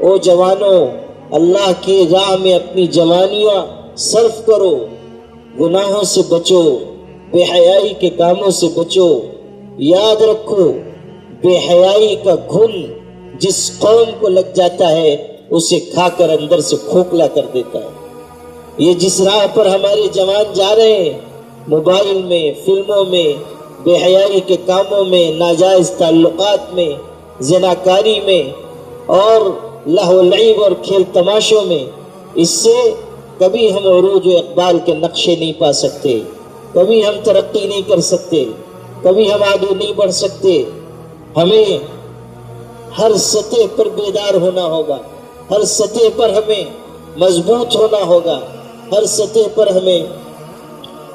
او جوانوں، اللہ کی راہ میں اپنی جوانیاں صرف کرو، گناہوں سے بچو، بے حیائی کے کاموں سے بچو۔ یاد رکھو، بے حیائی کا گھن جس قوم کو لگ جاتا ہے اسے کھا کر اندر سے کھوکھلا کر دیتا ہے۔ یہ جس راہ پر ہمارے جوان جا رہے ہیں، موبائل میں، فلموں میں، بے حیائی کے کاموں میں، ناجائز تعلقات میں، زناکاری میں اور لہو و لعب اور کھیل تماشوں میں، اس سے کبھی ہم عروج و اقبال کے نقشے نہیں پا سکتے، کبھی ہم ترقی نہیں کر سکتے، کبھی ہم آگے نہیں بڑھ سکتے۔ ہمیں ہر سطح پر بیدار ہونا ہوگا، ہر سطح پر ہمیں مضبوط ہونا ہوگا، ہر سطح پر ہمیں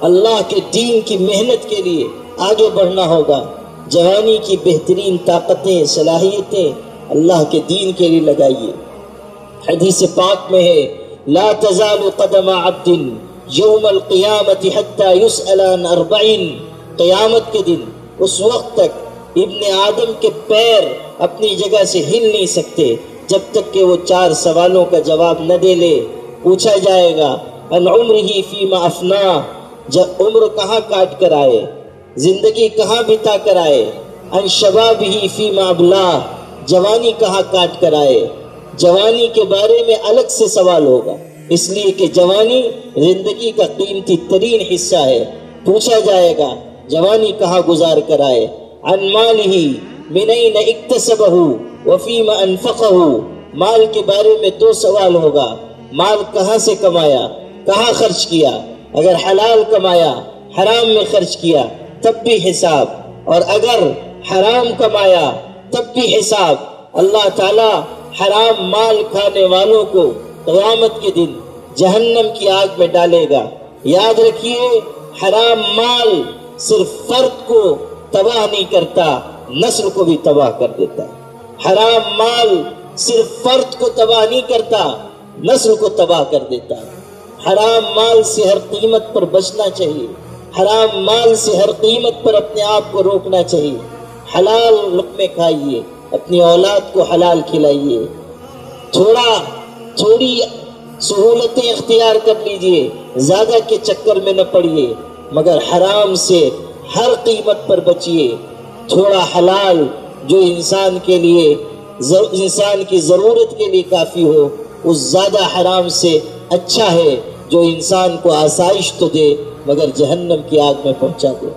اللہ کے دین کی محنت کے لیے آگے بڑھنا ہوگا۔ جوانی کی بہترین طاقتیں، صلاحیتیں اللہ کے دین کے لیے لگائیے۔ حدیث پاک میں ہے، لا تزال قدم عبد یوم القیامت حتی یسأل عن 40، قیامت کے دن اس وقت تک ابن آدم کے پیر اپنی جگہ سے ہل نہیں سکتے جب تک کہ وہ 4 سوالوں کا جواب نہ دے لے۔ پوچھا جائے گا عن عمرہ فیما افناہ، جب عمر کہاں کاٹ کر آئے، زندگی کہاں بتا کر آئے، عن شبابہ فیما ابلاہ، جوانی کہاں کاٹ کر آئے۔ جوانی کے بارے میں الگ سے سوال ہوگا، اس لیے کہ جوانی زندگی کا قیمتی ترین حصہ ہے۔ پوچھا جائے گا جوانی کہاں گزار کر آئے، عن مالہ من این اکتسبہ وفیما انفقہ، مال کے بارے میں 2 سوال ہوگا، مال کہاں سے کمایا، کہاں خرچ کیا، اگر حلال کمایا، حرام میں خرچ کیا تب بھی حساب، اور اگر حرام کمایا تب بھی حساب۔ اللہ تعالی حرام مال کھانے والوں کو قیامت کے دن جہنم کی آگ میں ڈالے گا۔ یاد رکھیے، حرام مال صرف فرد کو تباہ نہیں کرتا، نسل کو بھی تباہ کر دیتا ہے۔ حرام مال صرف فرد کو تباہ نہیں کرتا، نسل کو تباہ کر دیتا ہے۔ حرام مال سے ہر قیمت پر بچنا چاہیے، حرام مال سے ہر قیمت پر اپنے آپ کو روکنا چاہیے۔ حلال لقمے کھائیے، اپنی اولاد کو حلال کھلائیے، تھوڑی سہولتیں اختیار کر لیجئے، زیادہ کے چکر میں نہ پڑیے، مگر حرام سے ہر قیمت پر بچیے۔ تھوڑا حلال جو انسان کی ضرورت کے لیے کافی ہو، اس زیادہ حرام سے اچھا ہے جو انسان کو آسائش تو دے مگر جہنم کی آگ میں پہنچا دے۔